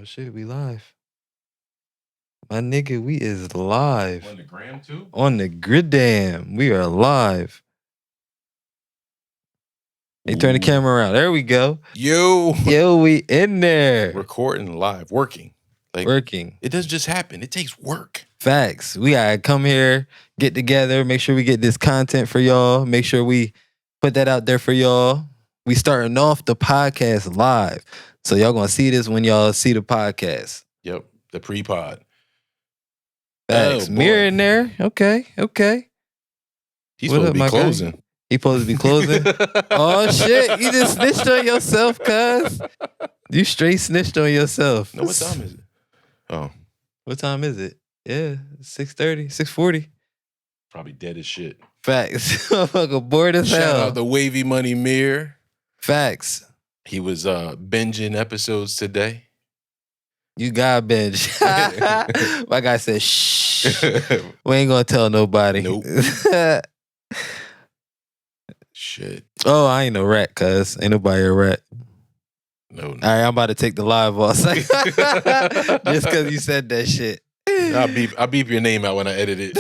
Oh shit, we live. My nigga, we is live. On the gram too? On the griddam. We are live. Hey, turn the camera around. There we go. Yo, we in there. recording live, working. Working. It doesn't just happen. It takes work. Facts. We gotta come here, get together, make sure we get this content for y'all. Make sure we put that out there for y'all. We starting off the podcast live. So y'all gonna see this when y'all see the podcast. Yep, the pre-pod. Facts. Mirror in there. Okay. He's supposed to be closing. He supposed to be closing? Oh, shit. You just snitched on yourself, cuz. You straight snitched on yourself. No, what time is it? Oh. What time is it? Yeah, 6:30, 6:40. Probably dead as shit. Facts. Motherfucker bored as hell. Shout out the Wavy Money Mirror. Facts. He was binging episodes today. You got binge. My guy said, shh. We ain't gonna tell nobody. Nope. Shit. Oh, I ain't no rat, cuz. Ain't nobody a rat. No. All right, I'm about to take the live off. Just because you said that shit. I'll beep your name out when I edit it.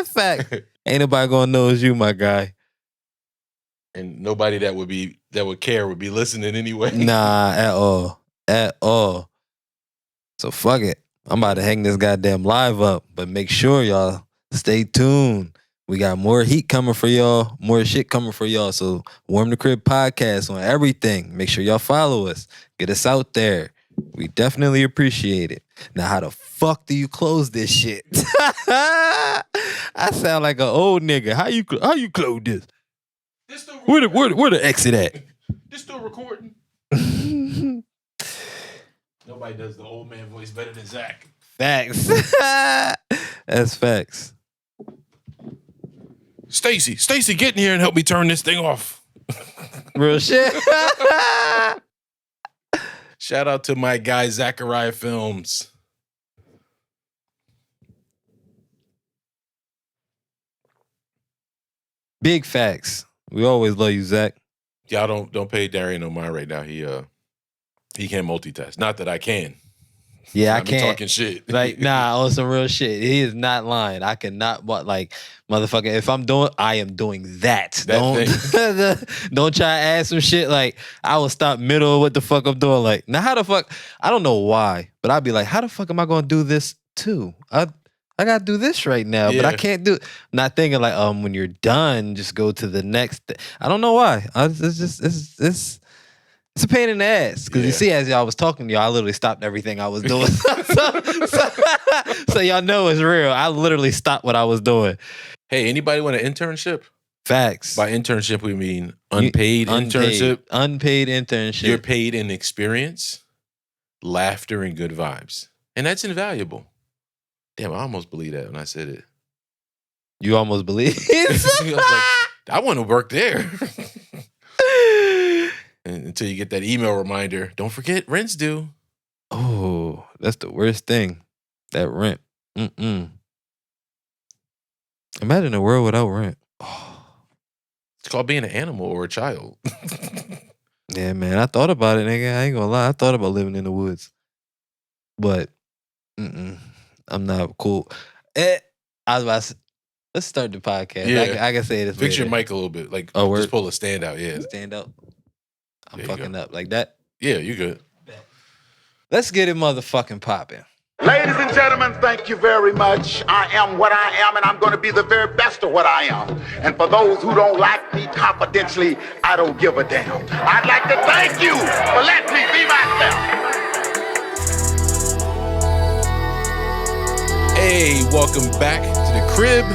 Fact. Ain't nobody gonna know it's you, my guy. And nobody that would care would be listening anyway. Nah, at all. So fuck it. I'm about to hang this goddamn live up, but make sure y'all stay tuned. We got more heat coming for y'all, more shit coming for y'all. So Warm the Crib podcast on everything. Make sure y'all follow us. Get us out there. We definitely appreciate it. Now, how the fuck do you close this shit? I sound like an old nigga. How you close this? Where the exit at? This still recording. Nobody does the old man voice better than Zach. Facts. That's facts. Stacy, get in here and help me turn this thing off. Real shit. Shout out to my guy, Zachariah Films. Big facts. We always love you, Zach. Y'all don't pay Darien no mind right now. He can't multitask. Not that I can. Yeah, I can't. Talking shit. Like, nah, on some real shit. He is not lying. I cannot, but like, motherfucker, if I'm doing, I am doing that. Don't try to add some shit. Like, I will stop middle of what the fuck I'm doing. Like, now how the fuck, I don't know why, but I'd be like, how the fuck am I going to do this too? I got to do this right now, but I can't do it. Not thinking like, when you're done, just go to the next. I don't know why. It's a pain in the ass. Because you see, as y'all was talking to y'all, I literally stopped everything I was doing. so y'all know it's real. I literally stopped what I was doing. Hey, anybody want an internship? Facts. By internship, we mean unpaid internship. Unpaid internship. You're paid in experience, laughter, and good vibes. And that's invaluable. Damn, I almost believe that when I said it. You almost believe it? I want to work there. And until you get that email reminder, don't forget rent's due. Oh, that's the worst thing. That rent. Imagine a world without rent. Oh. It's called being an animal or a child. Yeah, man. I thought about it, nigga. I ain't gonna lie. I thought about living in the woods. But I'm not cool. I was about to let's start the podcast. Yeah. I can say this Fix later. your mic a little bit. Like, just pull a stand out. Yeah. Stand out. I'm fucking up like that. Yeah, you good. Let's get it motherfucking popping. Ladies and gentlemen, thank you very much. I am what I am, and I'm going to be the very best of what I am. And for those who don't like me confidentially, I don't give a damn. I'd like to thank you for letting me be myself. Hey, welcome back to the crib.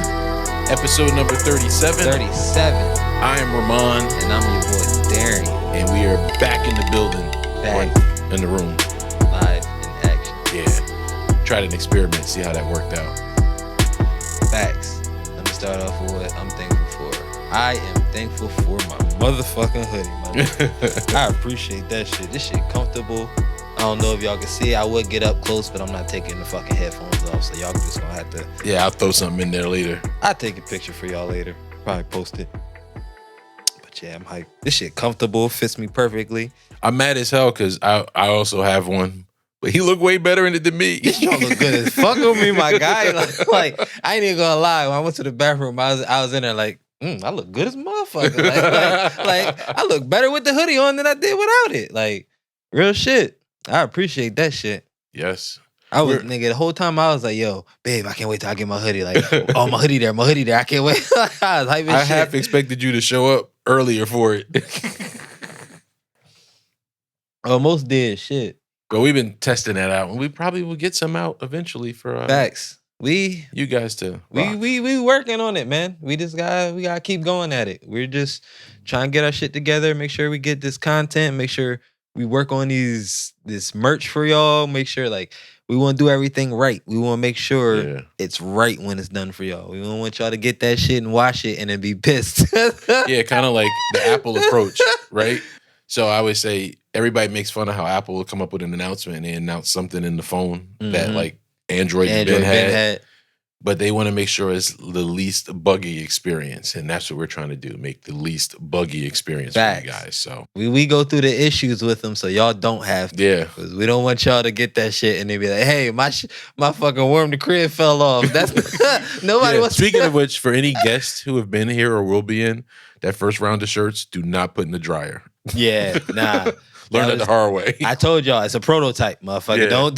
Episode number 37. 37. I am Rahmonn. And I'm your boy, Darien. And we are back in the building. Back. In the room. Live in action. Yeah. Tried an experiment, see how that worked out. Facts. Let me start off with what I'm thankful for. I am thankful for my motherfucking hoodie, I appreciate that shit. This shit comfortable. I don't know if y'all can see it. I would get up close, but I'm not taking the fucking headphones off, so y'all just gonna have to... Yeah, I'll throw something in there later. I'll take a picture for y'all later. Probably post it. But yeah, I'm hyped. This shit comfortable, fits me perfectly. I'm mad as hell because I also have one, But he looked way better in it than me. Y'all look good as fuck on me, my guy. Like, I ain't even gonna lie. When I went to the bathroom, I was in there like, I look good as a motherfucker. Like, I look better with the hoodie on than I did without it. Like, real shit. I appreciate that shit. Yes. I was, nigga, the whole time I was like, yo, babe, I can't wait till I get my hoodie. Like, oh, my hoodie there. I can't wait. I was hyping shit. half expected you to show up earlier for it. Almost did, shit. But we've been testing that out, and we probably will get some out eventually for Facts. You guys to rock. We working on it, man. We gotta keep going at it. We're just trying to get our shit together, make sure we get this content, make sure we work on this merch for y'all, make sure like we want to do everything right. We want to make sure it's right when it's done for y'all. We don't want y'all to get that shit and wash it and then be pissed. Yeah, kind of like the Apple approach, right? So I would say everybody makes fun of how Apple will come up with an announcement and they announce something in the phone that like Android Ben had. But they want to make sure it's the least buggy experience. And that's what we're trying to do, make the least buggy experience for you guys. So we go through the issues with them so y'all don't have to. Yeah. Because we don't want y'all to get that shit and they be like, hey, my fucking worm the crib fell off. That's nobody wants. Speaking of which, for any guests who have been here or will be in, that first round of shirts, do not put in the dryer. Yeah, nah. Learn that the hard way. I told y'all it's a prototype, motherfucker. Yeah. Don't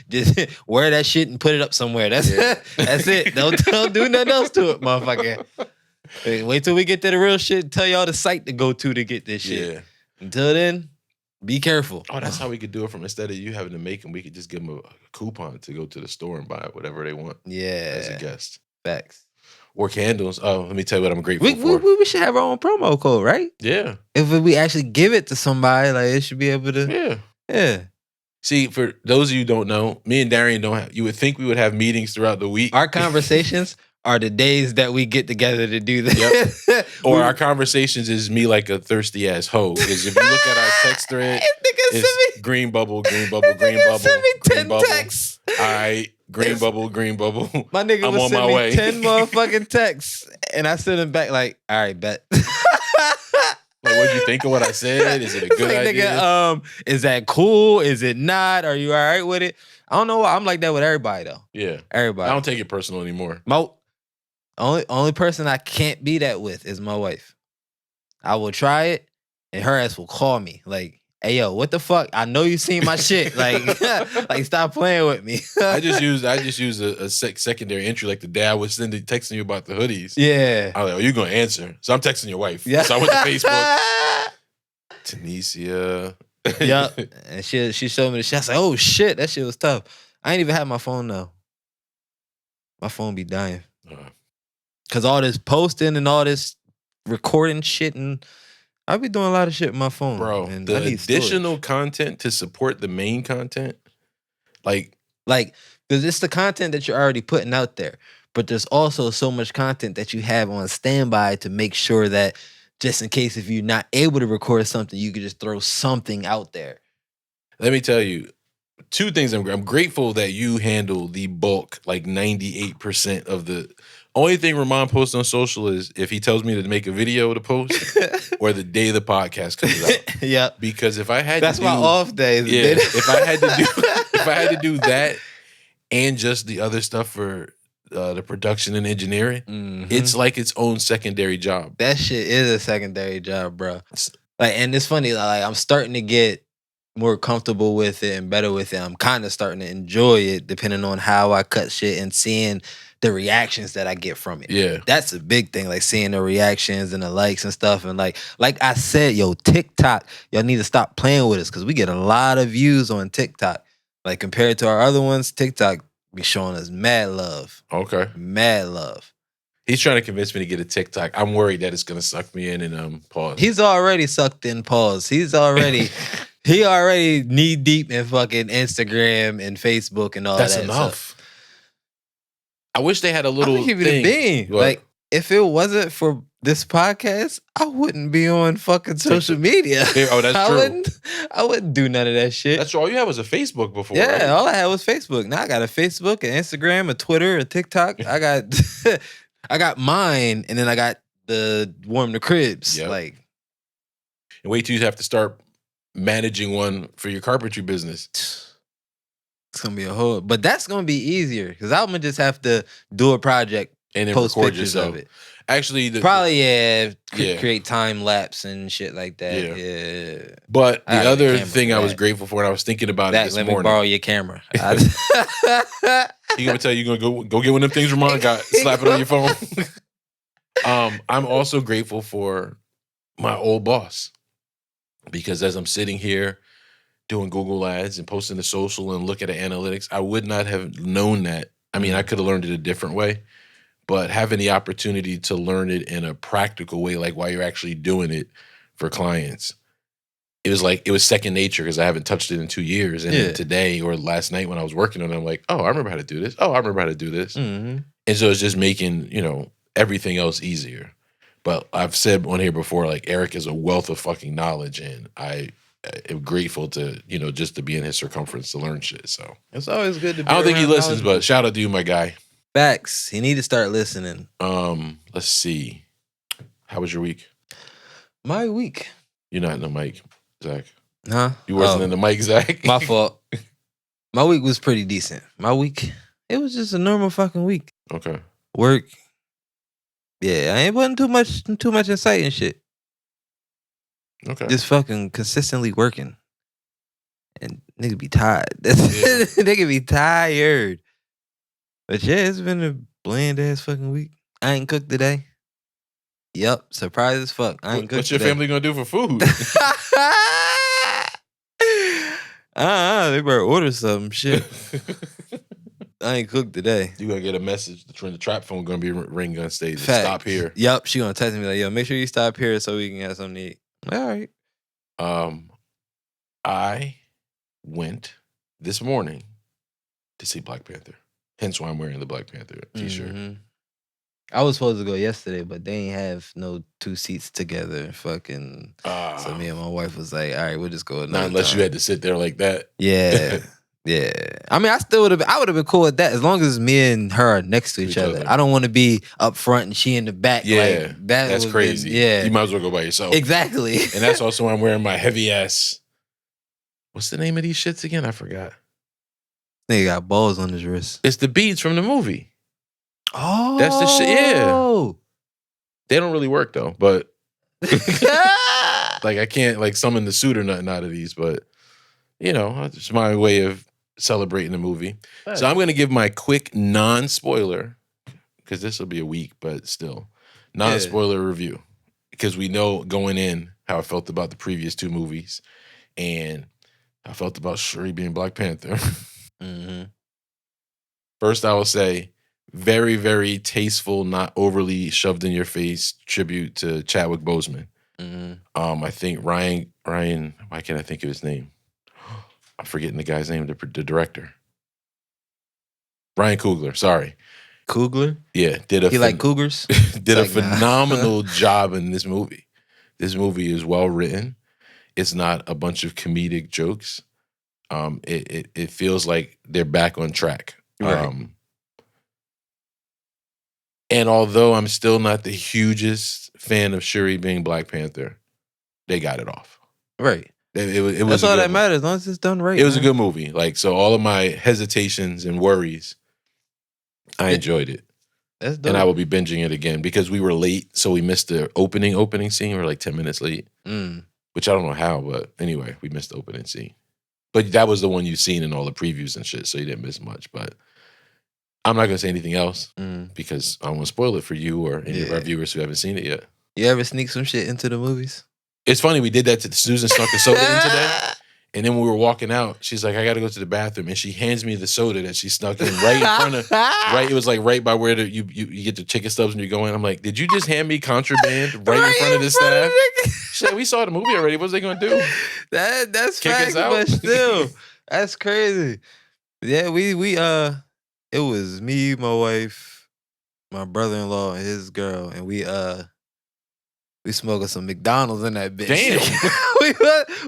just wear that shit and put it up somewhere. That's it. Don't do nothing else to it, motherfucker. Wait till we get to the real shit and tell y'all the site to go to get this shit. Yeah. Until then, be careful. Oh, that's how we could do it from instead of you having to make them, we could just give them a coupon to go to the store and buy whatever they want. Yeah. As a guest. Facts. Or candles. Oh, let me tell you what I'm grateful for. We should have our own promo code, right? Yeah. If we actually give it to somebody, like it should be able to. Yeah. See, for those of you who don't know, me and Darien don't have, you would think we would have meetings throughout the week. Our conversations are the days that we get together to do that. Yep. Or our conversations is me like a thirsty ass hoe. Because if you look at our text thread, it's green bubble, green bubble, green bubble. Send me 10 bubble. texts. All right. Green bubble, green bubble. My nigga I'm was on my send me way. 10 motherfucking texts. And I sent him back like, all right, bet. Like, what'd you think of what I said? Is it a good idea? Nigga, is that cool? Is it not? Are you all right with it? I don't know why. I'm like that with everybody, though. Yeah. Everybody. I don't take it personal anymore. Only person I can't be that with is my wife. I will try it, and her ass will call me. Like, hey, yo, what the fuck? I know you seen my shit. Like, like stop playing with me. I just use a secondary entry like the dad was texting you about the hoodies. Yeah. I was like, oh, you're going to answer. So I'm texting your wife. Yeah. So I went to Facebook. Tunisia. Yep. And she showed me the shit. I was like, oh, shit. That shit was tough. I ain't even have my phone, though. My phone be dying. Because all this posting and all this recording shit and I be doing a lot of shit with my phone. Bro, and the additional content to support the main content, like, because it's the content that you're already putting out there, but there's also so much content that you have on standby to make sure that just in case if you're not able to record something, you could just throw something out there. Let me tell you, two things. I'm grateful that you handle the bulk, like 98% of the. Only thing Rahmonn posts on social is if he tells me to make a video to post or the day the podcast comes out. Yeah. Because if I had That's to do, my off days. Yeah. if I had to do that and just the other stuff for the production and engineering, it's like its own secondary job. That shit is a secondary job, bro. Like, and it's funny, like I'm starting to get more comfortable with it and better with it. I'm kind of starting to enjoy it depending on how I cut shit and seeing the reactions that I get from it. Yeah. That's a big thing, like seeing the reactions and the likes and stuff. And like I said, yo, TikTok, y'all need to stop playing with us because we get a lot of views on TikTok. Like compared to our other ones, TikTok be showing us mad love. Okay. Mad love. He's trying to convince me to get a TikTok. I'm worried that it's going to suck me in and pause. He's already sucked in pause. He already knee deep in fucking Instagram and Facebook and all that. That's enough. I wish they had a little give thing. You the bean. Like, if it wasn't for this podcast, I wouldn't be on fucking social media. Oh, that's true. I wouldn't do none of that shit. That's true. All you had was a Facebook before. Yeah, right? all I had was Facebook. Now I got a Facebook, an Instagram, a Twitter, a TikTok. I got mine, and then I got the Warm the Cribs. Yep. Like, and wait till you have to start managing one for your carpentry business. It's gonna be a whole, but that's gonna be easier because I'm gonna just have to do a project and then post record pictures yourself. of it. Actually, Create time lapse and shit like that. Yeah. But the other thing I was that. grateful for, and I was thinking about it this let morning. Me borrow your camera. He gonna tell you gonna go get one of them things Rahmonn got. Slap it on your phone. I'm also grateful for my old boss because as I'm sitting here doing Google ads and posting to social and look at the analytics, I would not have known that. I mean, I could have learned it a different way, but having the opportunity to learn it in a practical way, like while you're actually doing it for clients, it was second nature because I haven't touched it in 2 years. And then today or last night when I was working on it, I'm like, oh, I remember how to do this. Oh, I remember how to do this. Mm-hmm. And so it's just making, everything else easier. But I've said on here before, like Eric is a wealth of fucking knowledge, and I am grateful to, just to be in his circumference to learn shit. So it's always good to be I don't think he listens, but shout out to you, my guy. Facts. He need to start listening. Let's see. How was your week? My week. You're not in the mic, Zach. Huh? You wasn't in the mic, Zach. My fault. My week was pretty decent. My week, it was just a normal fucking week. Okay. Work. Yeah, I ain't wasn't too much exciting shit. Okay. Just fucking consistently working. And nigga be tired. Nigga be tired. But yeah, it's been a bland ass fucking week. I ain't cooked today. Yep, surprise as fuck. I ain't cooked What's your today. family gonna do for food? They better order some shit. I ain't cooked today. You gonna get a message. The trap phone gonna be ring on stage. Facts. Stop here. Yep, she gonna text me like, yo, make sure you stop here so we can have something to eat. All right. I went this morning to see Black Panther. Hence why I'm wearing the Black Panther t-shirt. Mm-hmm. I was supposed to go yesterday, but they ain't have no 2 seats together. Fucking. So me and my wife was like, all right, we'll just go. Not unless you had to sit there like that. Yeah. Yeah. I mean, I would have been cool with that as long as me and her are next to each other. I don't want to be up front and she in the back. Yeah. Like, that's crazy. Yeah. You might as well go by yourself. Exactly. And that's also why I'm wearing my heavy ass. What's the name of these shits again? I forgot. Nigga got balls on his wrist. It's the beads from the movie. Oh. That's the shit. Yeah. They don't really work though, but like I can't like summon the suit or nothing out of these, but it's my way of celebrating the movie. Right. So I'm going to give my quick non-spoiler, because this will be a week, but still, non-spoiler review. Because we know going in how I felt about the previous 2 movies, and I felt about Shuri being Black Panther. Mm-hmm. First, I will say, very, very tasteful, not overly shoved in your face tribute to Chadwick Boseman. Mm-hmm. I think Ryan, why can't I think of his name? I'm forgetting the guy's name, the director. Ryan Coogler, sorry. Coogler? Yeah. He like cougars? Did a phenomenal job in this movie. This movie is well written. It's not a bunch of comedic jokes. It feels like they're back on track. Right. And although I'm still not the hugest fan of Shuri being Black Panther, they got it off. Right. It was That's all that matters, as long as it's done right. It was a good movie. Like, so all of my hesitations and worries, I enjoyed it. That's dope. And I will be binging it again because we were late, so we missed the opening scene. We were like 10 minutes late, which I don't know how, but anyway, we missed the opening scene. But that was the one you've seen in all the previews and shit, so you didn't miss much. But I'm not going to say anything else because I don't want to spoil it for you or any of our viewers who haven't seen it yet. You ever sneak some shit into the movies? It's funny, we did that to Susan snuck the soda in today. And then when we were walking out, she's like, I got to go to the bathroom. And she hands me the soda that she snuck in right in front of, it was like right by where you get the chicken stubs when you're going. I'm like, did you just hand me Contraband right in front of the staff? She's like, we saw the movie already. What's they going to do? That's kick facts, us out? but still, that's crazy. Yeah, it was me, my wife, my brother-in-law, and his girl, and we smoking some McDonald's in that bitch. Damn.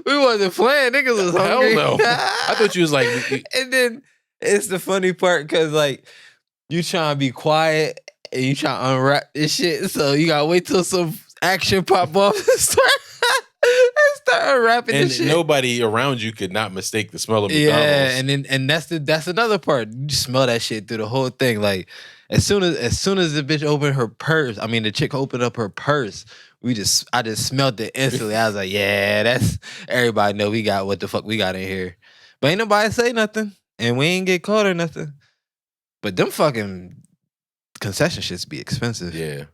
we wasn't playing. Niggas was hungry. Hell no. I thought you was like... And then it's the funny part because, like, you trying to be quiet and you trying to unwrap this shit. So you got to wait till some action pop off and start start unwrapping and this shit. nobody around you could not mistake the smell of McDonald's. Yeah, and that's another part. You smell that shit through the whole thing. Like as soon as the bitch opened her purse, I mean the chick opened up her purse. I just smelled it instantly. I was like, yeah, that's everybody know we got what the fuck we got in here. But ain't nobody say nothing, and we ain't get caught or nothing. But them fucking concession shits be expensive. Yeah.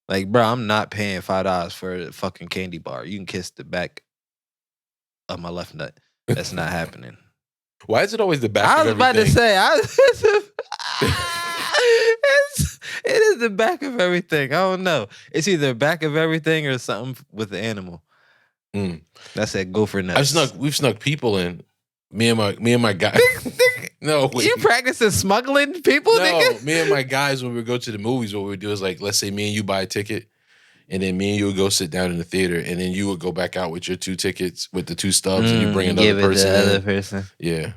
Like, bro, I'm not paying $5 for a fucking candy bar. You can kiss the back of my left nut. That's not happening. Why is it always the back I of was about to everything? say, it is the back of everything. I don't know. It's either the back of everything or something with the animal. That's it. Go for nuts. We've snuck people in. Me and my guy. No, wait. You practicing smuggling people, No, nigga? me and my guys, when we go to the movies, what we would do is like, let's say me and you buy a ticket, and then me and you would go sit down in the theater, and then you would go back out with your 2 tickets with the 2 stubs, and you bring another person in. Other person. Yeah.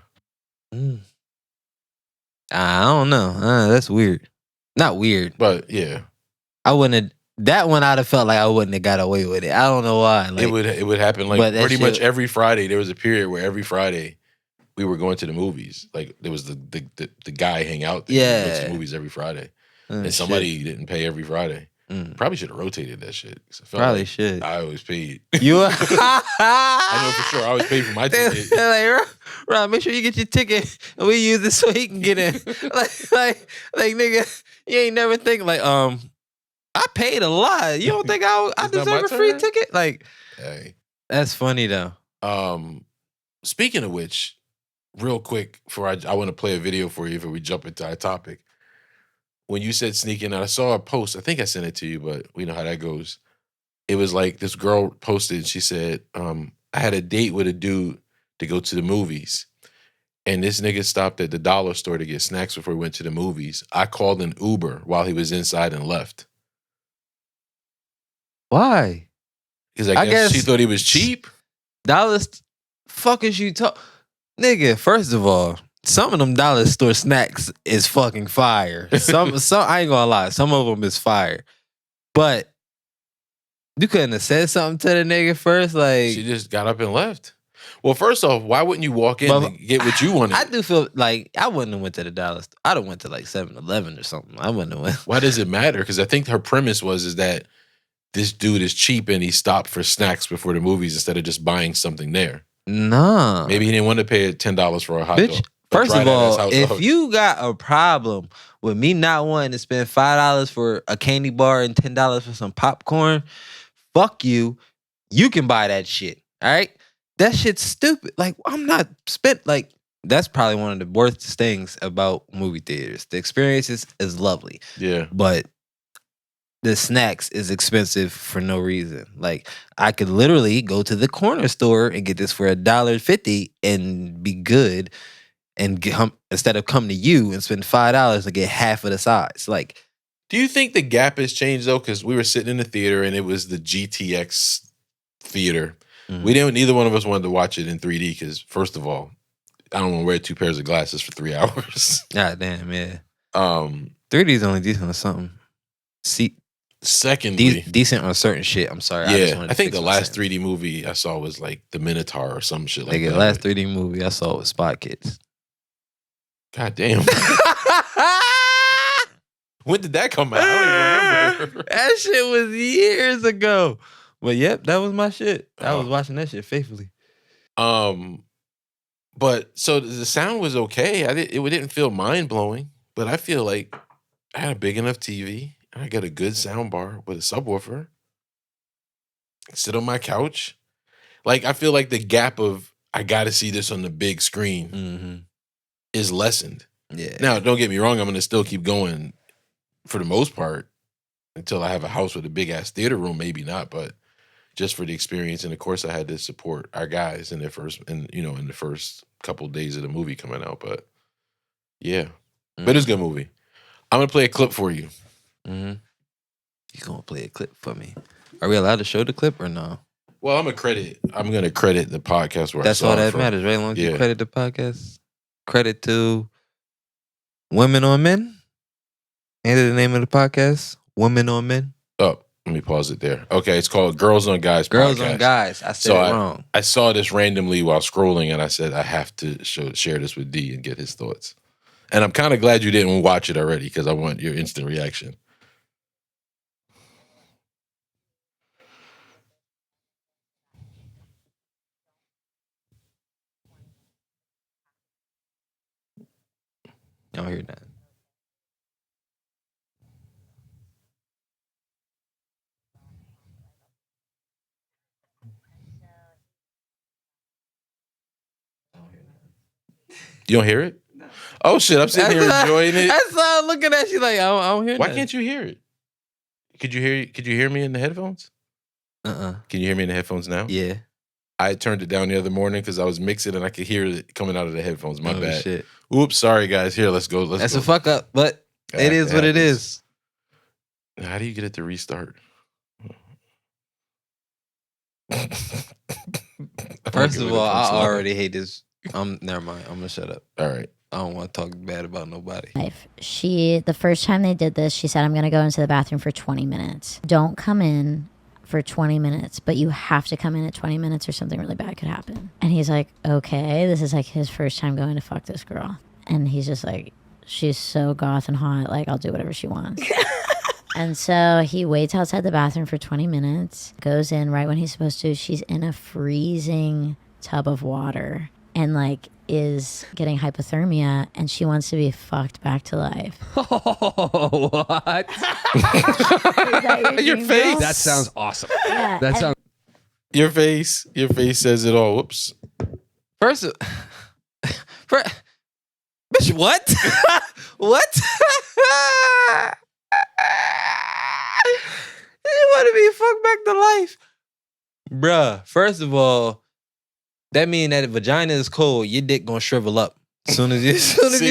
I don't know. That's weird. Not weird, but yeah, I wouldn't have. That one I'd have felt like I wouldn't have got away with it. I don't know why. Like, it would happen like pretty much every Friday. There was a period where every Friday we were going to the movies. Like there was the guy hang out there. Yeah, we went to the movies every Friday, and somebody didn't pay every Friday. Probably should have rotated that shit. Probably like should. I always paid. You? I know for sure. I always paid for my ticket. Like, Ron, make sure you get your ticket and we use it so he can get in. like, nigga, you ain't never think like, I paid a lot. You don't think I deserve a free ticket? Like, hey, that's funny though. Speaking of which, real quick, before I want to play a video for you before we jump into our topic. When you said sneaking, I saw a post. I think I sent it to you, but we know how that goes. It was like this girl posted. She said, I had a date with a dude to go to the movies. And this nigga stopped at the dollar store to get snacks before we went to the movies. I called an Uber while he was inside and left. Why? Because I guess she thought he was cheap. Dollars, fuck is you talk, nigga? First of all, some of them dollar store snacks is fucking fire. Some I ain't gonna lie, some of them is fire. But you couldn't have said something to the nigga first, like she just got up and left. Well, first off, why wouldn't you walk in and get what you wanted? I do feel like I wouldn't have went to the dollar store. I'd have went to like 7-Eleven or something. I wouldn't have went. Why does it matter? Because I think her premise is that this dude is cheap and he stopped for snacks before the movies instead of just buying something there. Nah. Maybe he didn't want to pay $10 for a hot dog. First of all, if you got a problem with me not wanting to spend $5 for a candy bar and $10 for some popcorn, fuck you. You can buy that shit. All right? That shit's stupid. Like, I'm not like, that's probably one of the worst things about movie theaters. The experience is lovely. Yeah. But the snacks is expensive for no reason. Like, I could literally go to the corner store and get this for $1.50 and be good. And instead of coming to you and spend $5 to get half of the size. Like, do you think the gap has changed though? Because we were sitting in the theater and it was the GTX theater. Mm-hmm. Neither one of us wanted to watch it in 3D because, first of all, I don't want to wear 2 pairs of glasses for 3 hours. God damn, yeah. 3D is only decent on something. Secondly, decent on certain shit. I'm sorry. Yeah, I think the last 3D movie I saw was like The Minotaur or some shit like that. The last 3D movie I saw was Spy Kids. God damn. When did that come out? I don't even remember. That shit was years ago. But yep, that was my shit. I was watching that shit faithfully. But so the sound was okay. It didn't feel mind blowing, but I feel like I had a big enough TV. I got a good sound bar with a subwoofer. Sit on my couch. Like, I feel like the gap of I got to see this on the big screen is lessened. Yeah. Now, don't get me wrong. I'm going to still keep going for the most part until I have a house with a big ass theater room. Maybe not, but just for the experience. And of course, I had to support our guys in the first couple of days of the movie coming out. But yeah, but it's a good movie. I'm going to play a clip for you. Mm-hmm. You gonna play a clip for me? Are we allowed to show the clip or no? Well, I'm gonna credit the podcast where that's I saw all that matters, right? As long as you credit the podcast. Credit to Women on Men. And the name of the podcast, Women on Men. Oh, Let me pause it there. Okay, it's called Girls on Guys Girls Podcast. on Guys. I said it wrong. I saw this randomly while scrolling, and I said I have to share this with D and get his thoughts. And I'm kind of glad you didn't watch it already because I want your instant reaction. I don't hear that. You don't hear it? No. Oh shit! I'm sitting here enjoying it. That's why I'm looking at you like I don't hear. Why can't you hear it? Could you hear me in the headphones? Can you hear me in the headphones now? Yeah. I turned it down the other morning because I was mixing and I could hear it coming out of the headphones. My bad. Shit. Oops, sorry guys. Here, let's go. That's a fuck up, but it is what it is. How do you get it to restart? First of all, I already hate this. Never mind. I'm gonna shut up. All right. I don't want to talk bad about nobody. The first time they did this, she said, I'm going to go into the bathroom for 20 minutes. Don't come in for 20 minutes, but you have to come in at 20 minutes or something really bad could happen. And he's like, okay, this is like his first time going to fuck this girl. And he's just like, she's so goth and hot, like I'll do whatever she wants. And so he waits outside the bathroom for 20 minutes, goes in right when he's supposed to. She's in a freezing tub of water and like is getting hypothermia, and she wants to be fucked back to life. Oh, what? Your face. That sounds awesome. Yeah, That sounds. Your face says it all. Whoops. Bitch, what? What? You want to be fucked back to life, bruh? First of all, that mean that if vagina is cold, your dick gonna shrivel up soon as you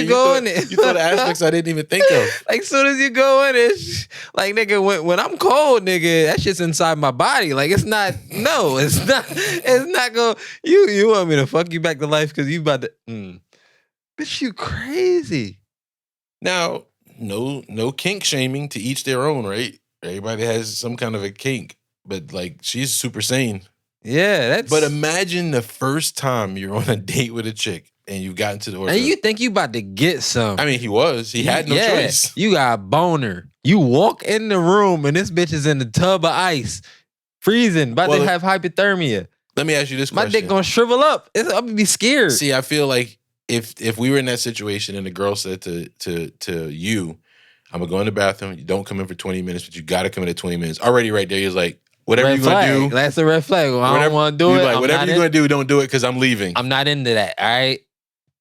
go in it. You thought of aspects I didn't even think of. Like soon as you go in it, like nigga, when I'm cold, nigga, that shit's inside my body. Like it's not gonna. You want me to fuck you back to life because you about to? Bitch, you crazy. Now, no kink shaming, to each their own, right? Everybody has some kind of a kink, but like she's super sane. Yeah, that's. But imagine the first time you're on a date with a chick and you got into the order. And you think you about to get some. I mean, he had no choice. You got a boner. You walk in the room and this bitch is in the tub of ice, freezing, about to have hypothermia. Let me ask you this question. My dick gonna shrivel up. I'm gonna be scared. See, I feel like if we were in that situation and the girl said to you, I'm gonna go in the bathroom, you don't come in for 20 minutes, but you gotta come in at 20 minutes. Already right there, you're like, whatever you're gonna do. That's a red flag. Well, I don't want to do it. Like, whatever you're gonna do, don't do it because I'm leaving. I'm not into that. All right.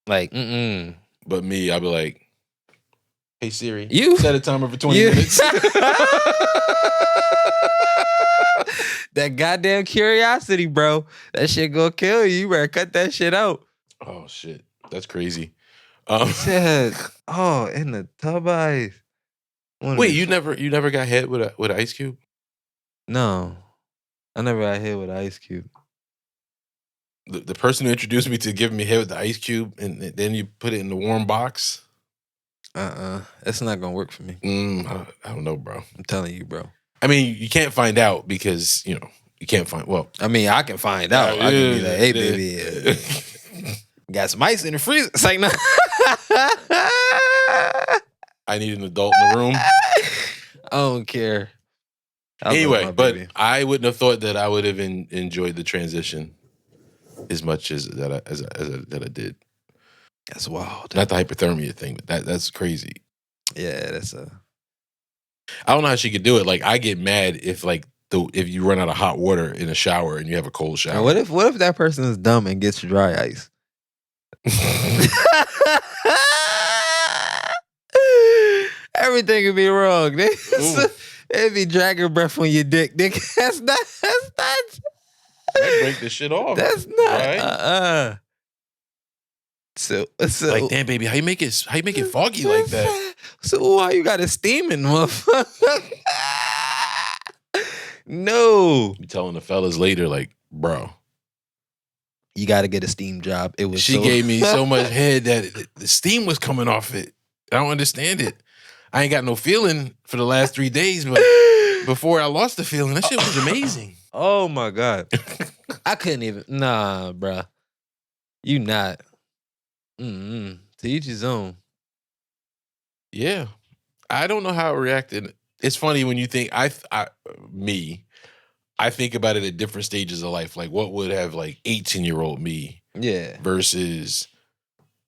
Like, But me, I'll be like, hey Siri, you set a timer for 20 minutes. That goddamn curiosity, bro. That shit gonna kill you. You better cut that shit out. Oh shit, that's crazy. Said, in the tub ice. Wait, you never got hit with an ice cube? No, I never got hit with an ice cube. The person who introduced me to giving me hit with the ice cube, and then you put it in the warm box. That's not gonna work for me. I don't know, bro. I'm telling you, bro. I mean, you can't find out because you can't find. Well, I mean, I can find out. I can be like, hey, baby, got some ice in the freezer. It's like, no. I need an adult in the room. I don't care. Anyway, but I wouldn't have thought that I would have enjoyed the transition as much as that I did. That's wild. Not the hyperthermia thing, but that's crazy. Yeah, I don't know how she could do it. Like, I get mad if you run out of hot water in a shower and you have a cold shower. What if that person is dumb and gets dry ice? Everything could be wrong. It'd be dragging breath on your dick. That's not. That break the shit off. That's not. Right? So like, damn, baby, how you make it foggy like that? So why you got it steaming, motherfucker? No. Be telling the fellas later, like, bro, you got to get a steam job. She gave me so much head that the steam was coming off it. I don't understand it. I ain't got no feeling for the last 3 days, but before I lost the feeling. That shit was amazing. Oh my God. I couldn't even. Nah, bruh. You not. To each his own. Yeah. I don't know how it reacted. It's funny when you think, I think about it at different stages of life. Like, what would have like 18-year-old me versus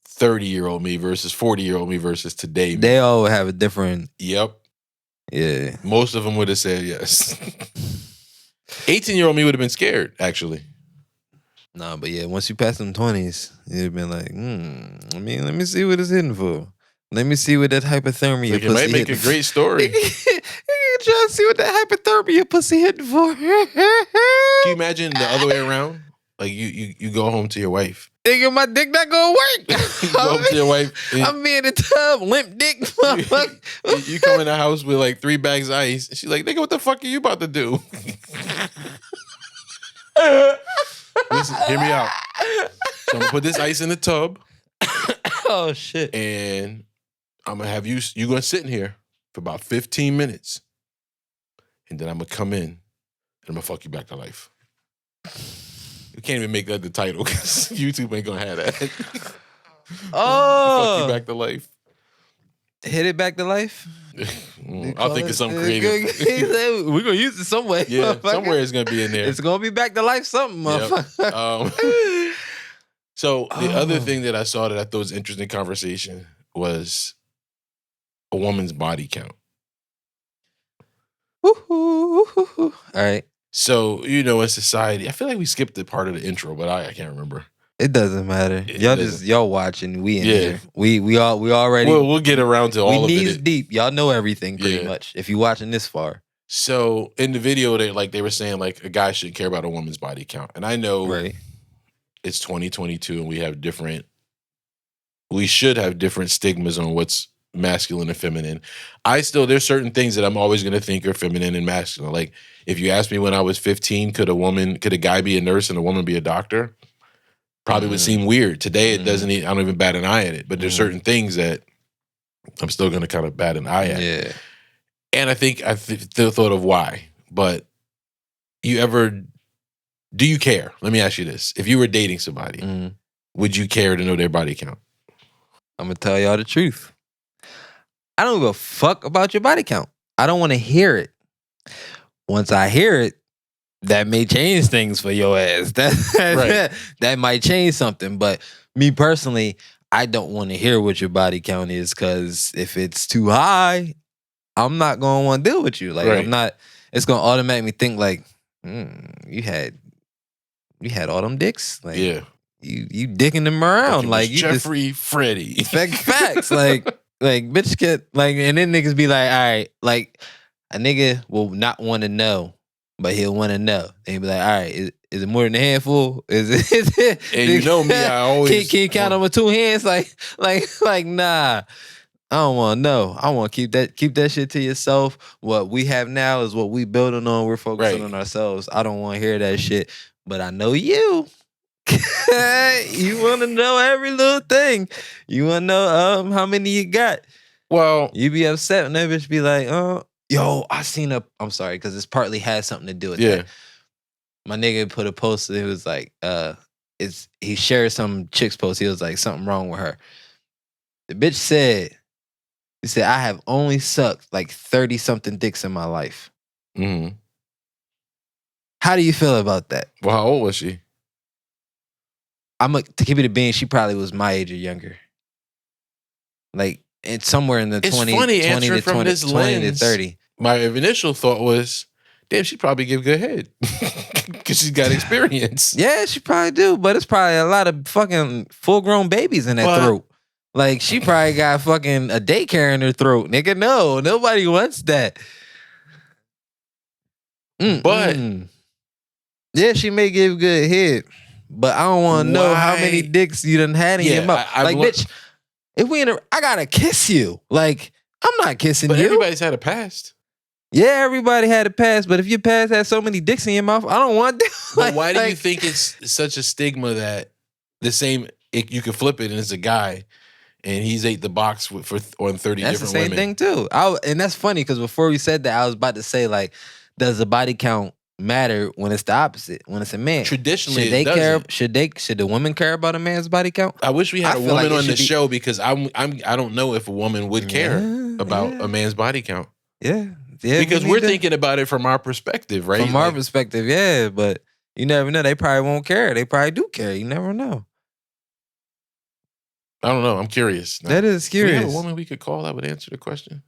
30-year-old me versus 40-year-old me versus today me. They all have a different. Yep. Yeah. Most of them would have said yes. 18-year-old me would have been scared, actually. Nah, but yeah, once you pass them 20s, you'd been like, let me see what it's hitting for. Let me see what that hypothermia Like, pussy it might make a great story. Trying to see what that hypothermia pussy hitting for. Can you imagine the other way around? Like you go home to your wife. Nigga, my dick not gonna work. You go home to your wife. I'm in the tub, limp dick. You come in the house with like 3 bags of ice. And she's like, nigga, what the fuck are you about to do? Listen, hear me out. So I'm gonna put this ice in the tub. Oh shit. And I'm gonna have you're gonna sit in here for about 15 minutes. And then I'm gonna come in and I'm gonna fuck you back to life. We can't even make that the title because YouTube ain't gonna have that. Oh, fuck you back to life. Hit it back to life. I'll think of something creative. We're gonna use it some way. Yeah, somewhere it's gonna be in there. It's gonna be back to life something, motherfucker. Yep. So the other thing that I saw that I thought was an interesting conversation was a woman's body count. All right. So, in society, I feel like we skipped the part of the intro, but I can't remember. It doesn't matter. Y'all watching. We in here. We already. We'll get around to all of it. We knees deep. Y'all know everything pretty much. If you watching this far. So in the video, they were saying like a guy shouldn't care about a woman's body count, and I know it's 2022 and we should have different stigmas on what's masculine and feminine. There's certain things that I'm always going to think are feminine and masculine. Like if you asked me when I was 15, could a guy be a nurse and a woman be a doctor? Probably would seem weird. Today it doesn't. I don't even bat an eye at it. But there's certain things that I'm still going to kind of bat an eye at. Yeah. And I think still thought of why. But do you care? Let me ask you this. If you were dating somebody, would you care to know their body count? I'm going to tell y'all the truth. I don't give a fuck about your body count. I don't want to hear it. Once I hear it, that may change things for your ass. That might change something. But me personally, I don't want to hear what your body count is because if it's too high, I'm not going to want to deal with you. Like I'm not. It's going to automatically think like, you had all them dicks. Like you dicking them around like you Jeffrey Freddy. Facts. Like bitch get and then niggas be like, all right, like a nigga will not want to know, but he'll want to know. And he'll be like, all right, is it more than a handful? Is it? And you know me, I always can you count them with 2 hands? Like nah. I don't want to know. I want to keep that shit to yourself. What we have now is what we building on. We're focusing on ourselves. I don't want to hear that shit, but I know you. You want to know every little thing. You want to know how many you got. Well, you be upset when that bitch be like, yo, I seen I'm sorry, because this partly has something to do with that. My nigga put a post. It was like, he shared some chick's post. He was like, something wrong with her. The bitch said, I have only sucked like 30 something dicks in my life. Mm-hmm. How do you feel about that? Well, how old was she? To keep it a bean, she probably was my age or younger. Like, it's somewhere in the 20 to 30. My initial thought was, damn, she probably give good head. Because she's got experience. Yeah, she probably do, but it's probably a lot of fucking full-grown babies in that throat. Like, she probably got fucking a daycare in her throat. Nigga, no, nobody wants that. But, yeah, she may give good head. But I don't want to know how many dicks you done had in your mouth. Bitch, if we I gotta kiss you. Like, I'm not kissing you. But everybody's had a past. Yeah, everybody had a past. But if your past had so many dicks in your mouth, I don't want that. But why do you think it's such a stigma that you can flip it and it's a guy and he's ate the box on 30 that's different women. That's the same thing too. And that's funny because before we said that, I was about to say like, does the body count matter when it's the opposite? When it's a man, traditionally, should they it doesn't. Should the women care about a man's body count? I wish we had a feel like woman it on the should be- show because I don't know if a woman would care about yeah. a man's body count. Yeah, yeah. Because me we're neither. thinking about it from our perspective, right? From our perspective, yeah. But you never know. They probably won't care. They probably do care. You never know. I don't know. I'm curious. That is Do we curious. have a woman we could call that would answer the question?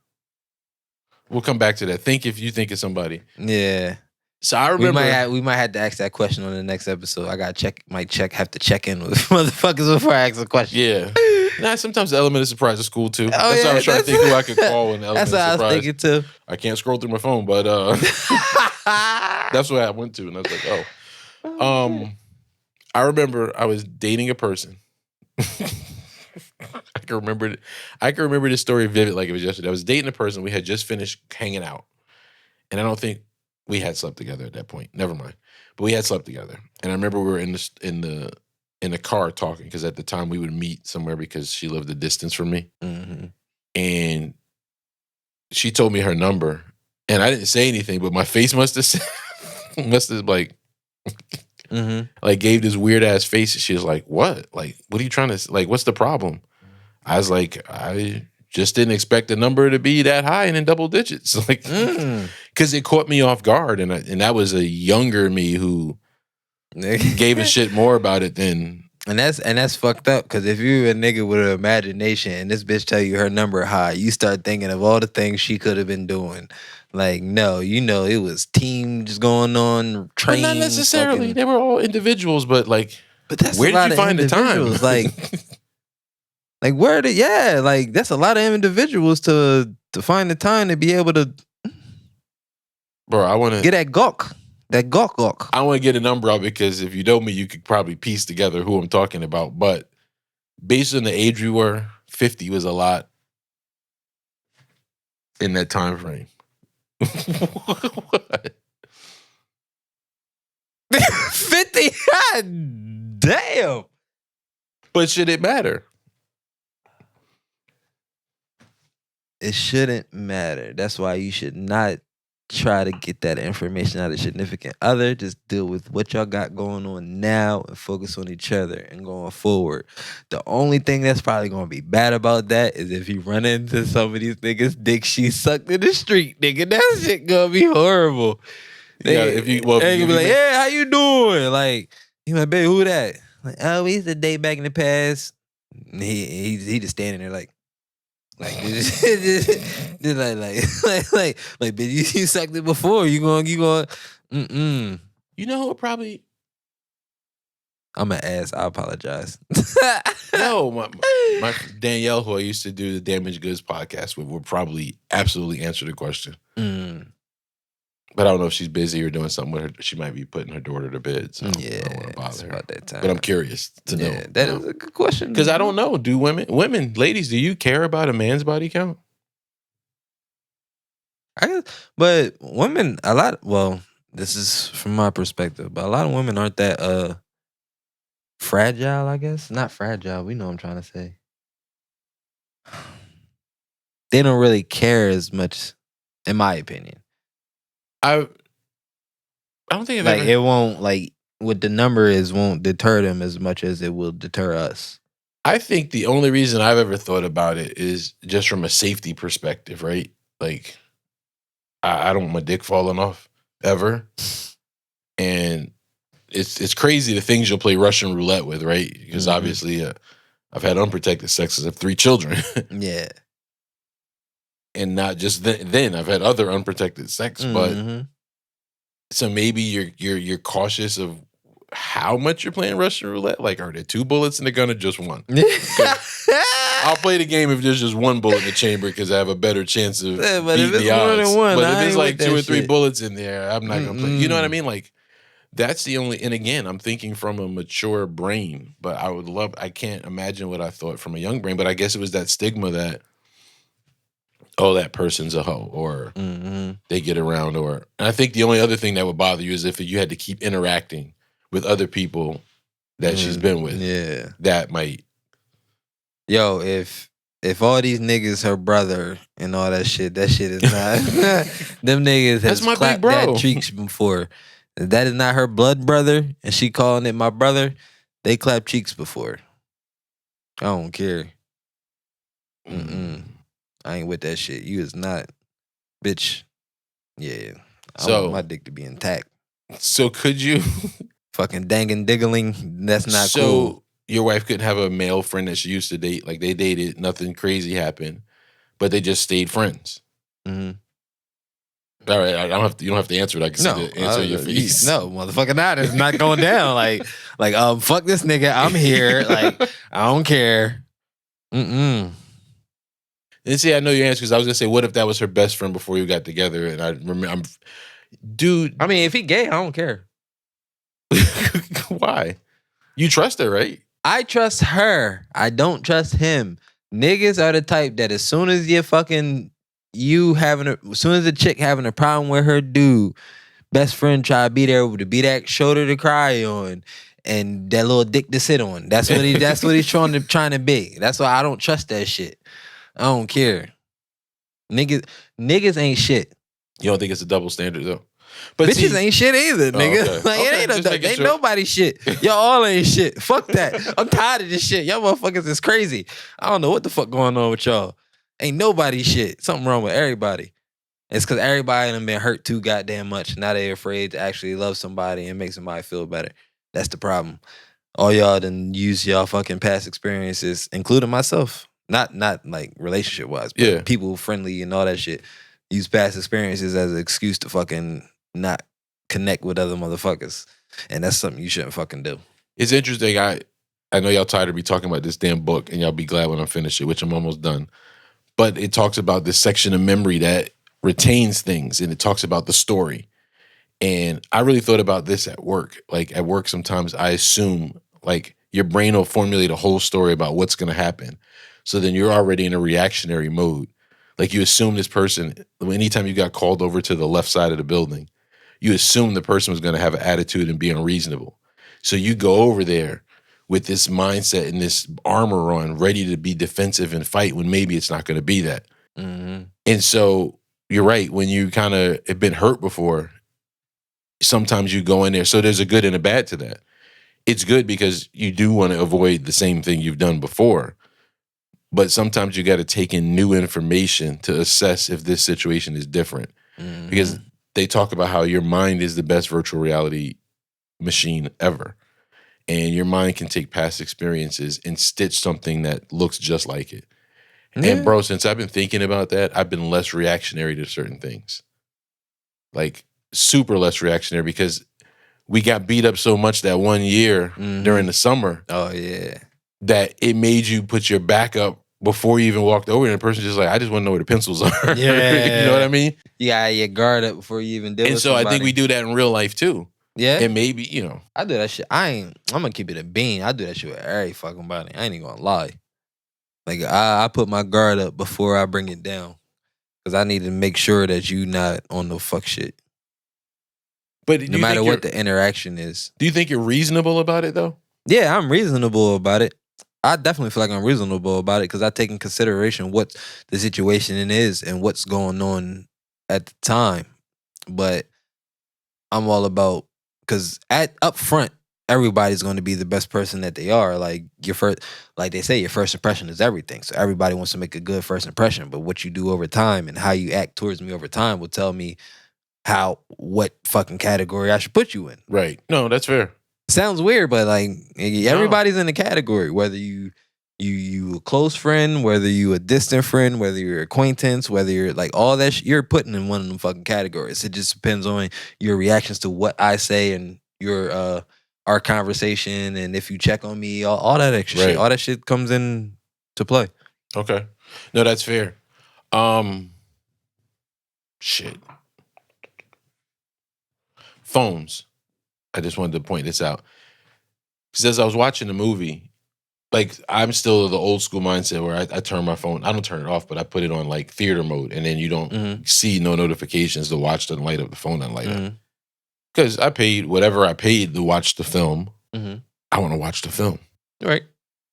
We'll come back to that. Think if you think of somebody. Yeah. So I remember We might have to ask that question on the next episode. I gotta have to check in with motherfuckers before I ask a question. Yeah. Nah, sometimes the element of surprise is cool too. That's why I was trying to that's- think who I could call when the element That's of what I surprise. was thinking too. I can't scroll through my phone, but that's what I went to, and I was like, oh. I remember I was dating a person. I can remember this story vivid like it was yesterday. I was dating a person. We had just finished hanging out, and I don't think we had slept together at that point. Never mind. But we had slept together, and I remember we were in the car talking because at the time we would meet somewhere because she lived a distance from me, and she told me her number, and I didn't say anything, but my face must have like. Like gave this weird ass face. She was like, "What? Like, what are you trying to like? What's the problem?" I was like, "I just didn't expect the number to be that high and in double digits." Like, because it caught me off guard, and that was a younger me who gave a shit more about it than. And that's fucked up because if you're a nigga with an imagination and this bitch tell you her number high, you start thinking of all the things she could have been doing. Like, no, it was teams going on, trains. But not necessarily. They were all individuals, but like, that's where did you find the time? Like where did like that's a lot of individuals to find the time to be able to. Bro, I want to get that gawk. That gawk. I want to get a number out because if you know me, you could probably piece together who I'm talking about. But based on the age we were, 50 was a lot in that time frame. What? 50? God damn. But should it matter? It shouldn't matter. That's why you should not try to get that information out of your significant other. Just deal with what y'all got going on now and focus on each other and going forward. The only thing that's probably going to be bad about that is if you run into some of these niggas' dick she sucked in the street, nigga. That shit going to be horrible. They be like, yeah, how you doing? Like, he like, babe, who that? Like, oh, we used to date back in the past. And he just standing there like just like, bitch, you sucked it before. You going, You know who probably? I'm an ass. I apologize. No, my Danielle, who I used to do the Damaged Goods podcast with, would probably absolutely answer the question. But I don't know if she's busy or doing something with her. She might be putting her daughter to bed. So I don't want to bother her. About that time. But I'm curious to know. That is a good question. Because I don't know. Do women, ladies, do you care about a man's body count? But women, this is from my perspective, but a lot of women aren't that fragile, I guess. Not fragile. We know what I'm trying to say. They don't really care as much, in my opinion. I don't think it won't what the number is won't deter them as much as it will deter us. I think the only reason I've ever thought about it is just from a safety perspective, right? Like, I don't want my dick falling off ever, and it's crazy the things you'll play Russian roulette with, right? Because obviously, I've had unprotected sex. I have 3 children. Yeah. And not just then I've had other unprotected sex, but so maybe you're cautious of how much you're playing Russian roulette. Like, are there 2 bullets in the gun or just 1? I'll play the game if there's just 1 bullet in the chamber because I have a better chance of beating the odds. But if it's like 2 or 3 bullets in there, I'm not gonna play. You know what I mean? Like, that's the only. And again, I'm thinking from a mature brain, but I can't imagine what I thought from a young brain. But I guess it was that stigma that, oh, that person's a hoe, or they get around, and I think the only other thing that would bother you is if you had to keep interacting with other people that she's been with. Yeah. That might Yo, if all these niggas her brother and all that shit is not. Them niggas has my big clapped bro. that cheeks before. If that is not her blood brother and she calling it my brother, they clap cheeks before. I don't care. I ain't with that shit. You is not. Bitch. Yeah. I want my dick to be intact. So could you... Fucking dangin' diggling, that's not cool. So your wife couldn't have a male friend that she used to date. Like they dated, nothing crazy happened, but they just stayed friends. Mm-hmm. All right, you don't have to answer it. I can see the answer in your face. No, motherfucker, not. It's not going down. Like, fuck this nigga. I'm here. Like, I don't care. And see, I know your answer because I was gonna say, what if that was her best friend before you got together? And I remember, dude. I mean, if he gay, I don't care. Why? You trust her, right? I trust her. I don't trust him. Niggas are the type that as soon as as soon as a chick having a problem with her dude, best friend try to be there to be that shoulder to cry on and that little dick to sit on. That's what he's trying to be. That's why I don't trust that shit. I don't care. Niggas ain't shit. You don't think it's a double standard though? But bitches ain't shit either, nigga. Okay. Like, it ain't nobody shit. Y'all all ain't shit. Fuck that. I'm tired of this shit. Y'all motherfuckers is crazy. I don't know what the fuck going on with y'all. Ain't nobody shit. Something wrong with everybody. It's because everybody done been hurt too goddamn much. Now they afraid to actually love somebody and make somebody feel better. That's the problem. All y'all done use y'all fucking past experiences, including myself. Not like relationship wise, but people friendly and all that shit. Use past experiences as an excuse to fucking not connect with other motherfuckers. And that's something you shouldn't fucking do. It's interesting. I know y'all tired of me talking about this damn book, and y'all be glad when I finish it, which I'm almost done. But it talks about this section of memory that retains things, and it talks about the story. And I really thought about this at work. Like at work, sometimes I assume like your brain will formulate a whole story about what's going to happen. So then you're already in a reactionary mode. Like you assume this person, anytime you got called over to the left side of the building, you assume the person was going to have an attitude and be unreasonable. So you go over there with this mindset and this armor on, ready to be defensive and fight when maybe it's not going to be that. Mm-hmm. And so you're right. When you kind of have been hurt before, sometimes you go in there. So there's a good and a bad to that. It's good because you do want to avoid the same thing you've done before. But sometimes you got to take in new information to assess if this situation is different. Mm-hmm. Because they talk about how your mind is the best virtual reality machine ever. And your mind can take past experiences and stitch something that looks just like it. Yeah. And bro, since I've been thinking about that, I've been less reactionary to certain things. Like super less reactionary because we got beat up so much that one year during the summer. Oh, yeah. That it made you put your back up before you even walked over, and the person just like, I just want to know where the pencils are. Yeah. You know what I mean? Yeah, your guard up before you even deal with somebody. I think we do that in real life too. Yeah. And maybe, I do that shit. I'm gonna keep it a bean. I do that shit with every fucking body. I ain't even gonna lie. Like, I put my guard up before I bring it down. Because I need to make sure that you not on no fuck shit. But no matter what the interaction is. Do you think you're reasonable about it though? Yeah, I'm reasonable about it. I definitely feel like I'm reasonable about it because I take in consideration what the situation is and what's going on at the time. But I'm all about, because up front, everybody's going to be the best person that they are. Like like they say, your first impression is everything. So everybody wants to make a good first impression. But what you do over time and how you act towards me over time will tell me what fucking category I should put you in. Right. No, that's fair. Sounds weird, but like everybody's in a category. Whether you a close friend, whether you a distant friend, whether you're acquaintance, whether you're like all that, you're putting in one of them fucking categories. It just depends on your reactions to what I say and your our conversation, and if you check on me, all that extra shit, all that shit comes in to play. Okay, no, that's fair. Shit. Phones. I just wanted to point this out. Because as I was watching the movie, like I'm still the old school mindset where I turn my phone, I don't turn it off, but I put it on like theater mode, and then you don't see no notifications. The watch doesn't light up, the phone doesn't light up. Because I paid whatever I paid to watch the film. I want to watch the film. Right.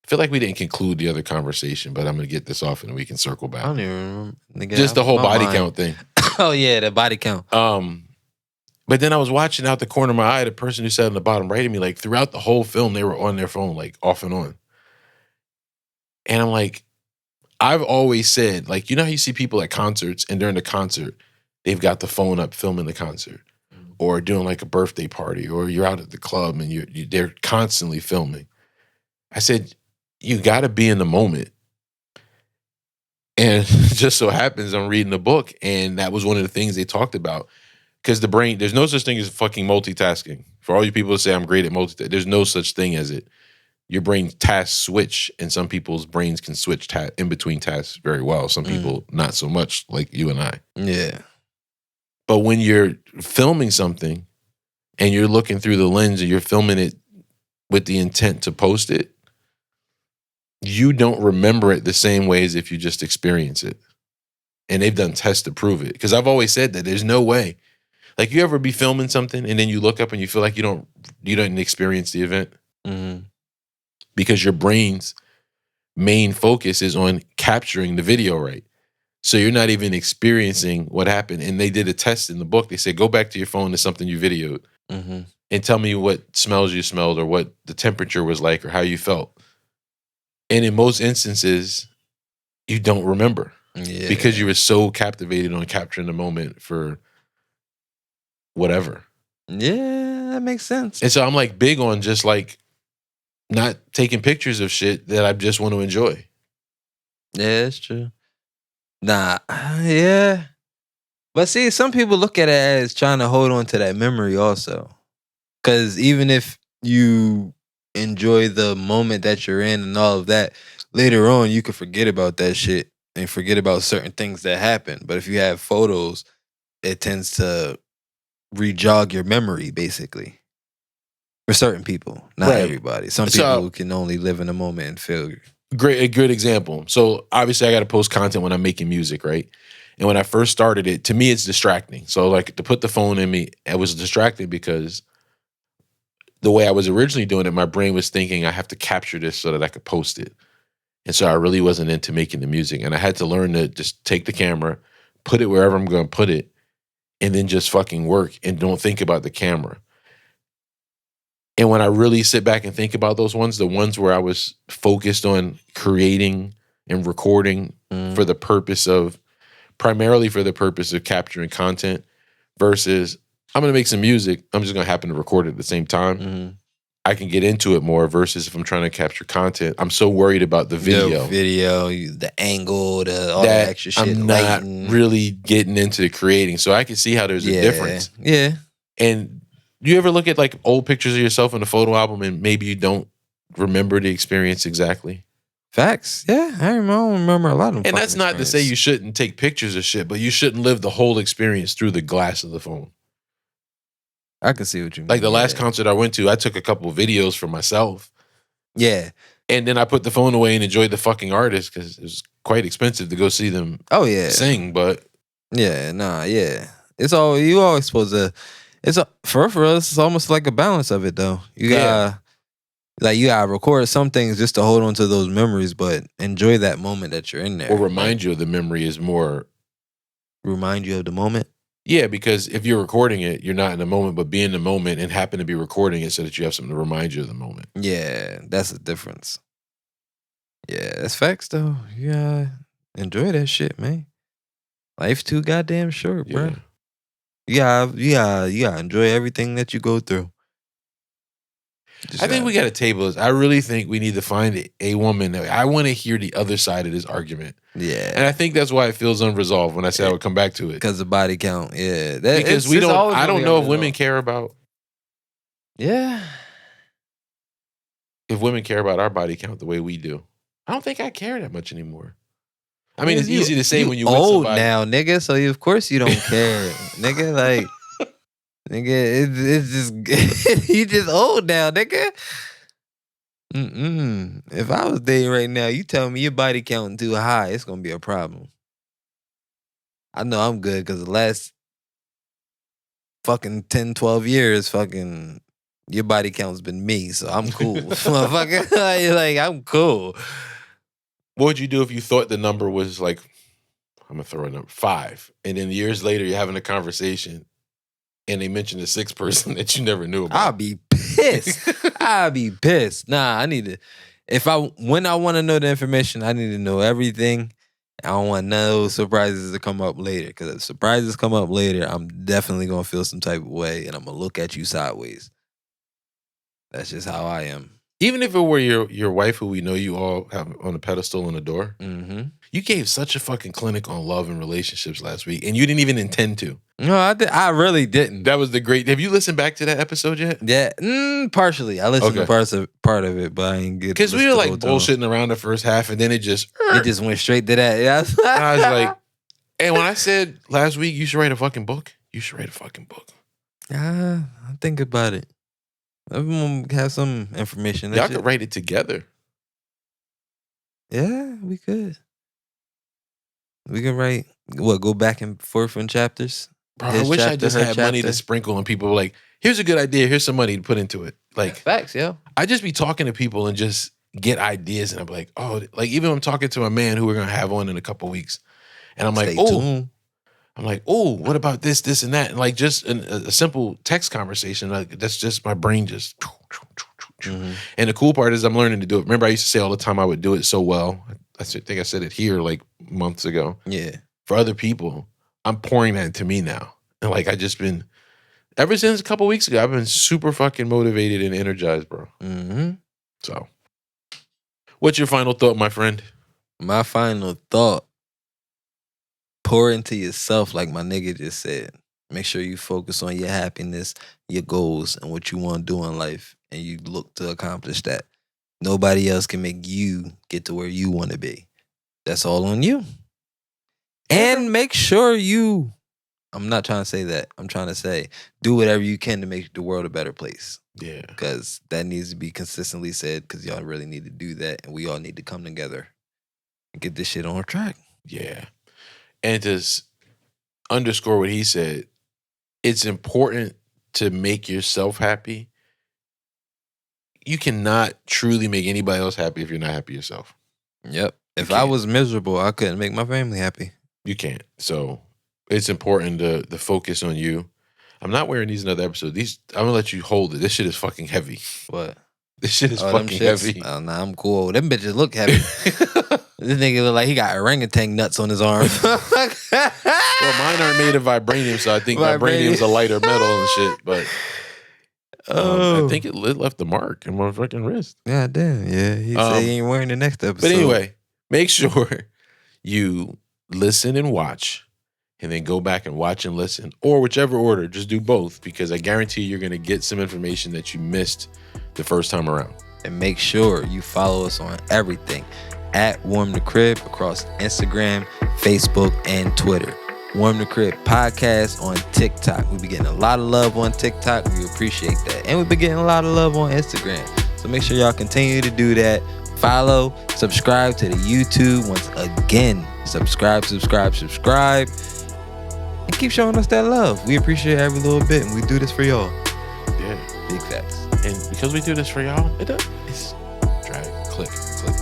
I feel like we didn't conclude the other conversation, but I'm gonna get this off and we can circle back. I don't even remember. Nigga, Just the whole body mind. count thing. Oh yeah, the body count. But then I was watching out the corner of my eye, the person who sat on the bottom right of me, like throughout the whole film, they were on their phone, like off and on. And I'm like, I've always said, like, you know how you see people at concerts and during the concert, they've got the phone up filming the concert or doing like a birthday party or you're out at the club and they're constantly filming. I said, you got to be in the moment. And just so happens I'm reading the book and that was one of the things they talked about. Because the brain, there's no such thing as fucking multitasking. For all you people who say I'm great at multitasking, there's no such thing as it. Your brain tasks switch, and some people's brains can switch in between tasks very well. Some people not so much, like you and I. Yeah. But when you're filming something and you're looking through the lens and you're filming it with the intent to post it, you don't remember it the same way as if you just experience it. And they've done tests to prove it. Because I've always said that there's no way. Like, you ever be filming something and then you look up and you feel like you didn't experience the event? Mm-hmm. Because your brain's main focus is on capturing the video, right? So you're not even experiencing what happened. And they did a test in the book. They said, go back to your phone to something you videoed and tell me what smells you smelled or what the temperature was like or how you felt. And in most instances, you don't remember because you were so captivated on capturing the moment for whatever. Yeah, that makes sense. And so I'm like big on just like not taking pictures of shit that I just want to enjoy. Yeah, that's true. Nah, yeah. But see, some people look at it as trying to hold on to that memory also. Because even if you enjoy the moment that you're in and all of that, later on you could forget about that shit and forget about certain things that happen. But if you have photos, it tends to re-jog your memory, basically. For certain people, not everybody. Some people can only live in a moment and feel. A good example. So obviously I got to post content when I'm making music, right? And when I first started it, to me it's distracting. So like to put the phone in me, it was distracting because the way I was originally doing it, my brain was thinking I have to capture this so that I could post it. And so I really wasn't into making the music. And I had to learn to just take the camera, put it wherever I'm going to put it, and then just fucking work and don't think about the camera. And when I really sit back and think about those ones, the ones where I was focused on creating and recording for the purpose of, primarily for the purpose of capturing content versus I'm going to make some music, I'm just going to happen to record it at the same time. I can get into it more versus if I'm trying to capture content, I'm so worried about the video. The angle, all that extra shit. I'm not really getting into the creating. So I can see how there's a difference. Yeah. And you ever look at like old pictures of yourself in a photo album and maybe you don't remember the experience exactly? Facts. Yeah. I don't remember a lot of them. And that's not to say you shouldn't take pictures of shit, but you shouldn't live the whole experience through the glass of the phone. I can see what you mean. Like the last concert I went to, I took a couple of videos for myself. Yeah. And then I put the phone away and enjoyed the fucking artist because it was quite expensive to go see them sing, but... Yeah, nah, yeah. It's all, you always supposed to... For us, it's almost like a balance of it, though. You gotta record some things just to hold on to those memories, but enjoy that moment that you're in there. Or remind you of the memory is more... Remind you of the moment? Yeah, because if you're recording it, you're not in the moment, but be in the moment and happen to be recording it so that you have something to remind you of the moment. Yeah, that's the difference. Yeah, that's facts, though. You gotta enjoy that shit, man. Life's too goddamn short, bro. You gotta enjoy everything that you go through. I think we got to table this. I really think we need to find a woman. I want to hear the other side of this argument. Yeah. And I think that's why it feels unresolved when I say I would come back to it. Because of body count. Yeah. Because I don't know if women care about. Yeah. If women care about our body count the way we do. I don't think I care that much anymore. I mean, it's easy to say when you're old with somebody. Now, nigga, so of course you don't care. Nigga, like, nigga, it's just, you just old now, nigga. If I was dating right now, you tell me your body counting too high, it's gonna be a problem. I know I'm good because the last fucking 10, 12 years, fucking Your body count's been me, so I'm cool. Motherfucker. Like, I'm cool. What would you do if you thought the number was like, I'm going to throw a number, 5, and then years later you're having a conversation and they mention a 6th person that you never knew about? I'll be pissed. I'll be pissed. Nah, I need to, when I want to know the information, I need to know everything. I don't want none of those surprises to come up later, because if surprises come up later, I'm definitely going to feel some type of way and I'm going to look at you sideways. That's just how I am. Even if it were your wife, who we know you all have on a pedestal and adore, you gave such a fucking clinic on love and relationships last week, and you didn't even intend to. No, I really didn't. That was the great. Have you listened back to that episode yet? Yeah, partially. I listened to part of it, but I ain't get. Because we were like bullshitting around the first half, and then it just went straight to that. Yeah, I was like, and when I said last week you should write a fucking book, you should write a fucking book. I think about it. Everyone have some information. Y'all could write it together. Yeah, we could. We could write, go back and forth in chapters? Bro, I wish I just had money to sprinkle, and people were like, here's a good idea, here's some money to put into it. Like, facts, yo. I just be talking to people and just get ideas, and I'm like, oh, like even I'm talking to a man who we're going to have on in a couple weeks, and I'm like, oh, what about this, and that? And like just a simple text conversation, like that's just my brain just. And the cool part is I'm learning to do it. Remember, I used to say all the time I would do it so well. I think I said it here like months ago. Yeah. For other people, I'm pouring that into me now. And like I just been, ever since a couple weeks ago, I've been super fucking motivated and energized, bro. So, what's your final thought, my friend? My final thought. Pour into yourself, like my nigga just said. Make sure you focus on your happiness, your goals, and what you want to do in life, and you look to accomplish that. Nobody else can make you get to where you want to be. That's all on you. And make sure I'm not trying to say that. I'm trying to say, do whatever you can to make the world a better place. Yeah. Because that needs to be consistently said, because y'all really need to do that, and we all need to come together and get this shit on track. Yeah. And to underscore what he said, it's important to make yourself happy. You cannot truly make anybody else happy if you're not happy yourself. Yep. If I was miserable, I couldn't make my family happy. You can't. So it's important to focus on you. I'm not wearing these in another episode. I'm going to let you hold it. This shit is fucking heavy. What? This shit is fucking heavy. Oh, nah, I'm cool. Them bitches look heavy. This nigga look like he got orangutan nuts on his arm. Well, mine aren't made of vibranium, so I think vibranium's a lighter metal and shit. But I think it left the mark in my fucking wrist. God damn. Yeah, he said he ain't wearing the next episode. But anyway, make sure you listen and watch, and then go back and watch and listen, or whichever order. Just do both, because I guarantee you're going to get some information that you missed the first time around. And make sure you follow us on everything at Warm the Crib across Instagram, Facebook, and Twitter. Warm the Crib podcast on TikTok. We be getting a lot of love on TikTok. We appreciate that. And we've been getting a lot of love on Instagram. So make sure y'all continue to do that. Follow, subscribe to the YouTube. Once again, subscribe. And keep showing us that love. We appreciate every little bit, and we do this for y'all. Yeah. Big facts. And because we do this for y'all, it's drag, click.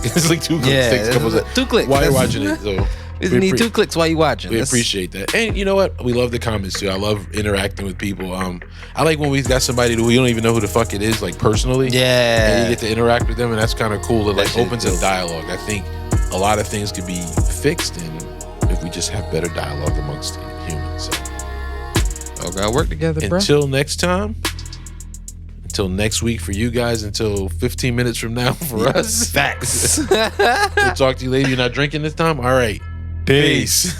It's like 2 clicks. Yeah, 2 clicks. While you're watching it, so we need 2 clicks while you're watching. We appreciate that. And you know what? We love the comments too. I love interacting with people. I like when we got somebody that we don't even know who the fuck it is, like personally. Yeah. And you get to interact with them, and that's kind of cool. It like opens a dialogue. I think a lot of things could be fixed, and if we just have better dialogue amongst humans. So gotta work together, bro. Until next time. Until next week for you guys. Until 15 minutes from now for us. Facts. We'll talk to you later. You're not drinking this time? All right. Peace.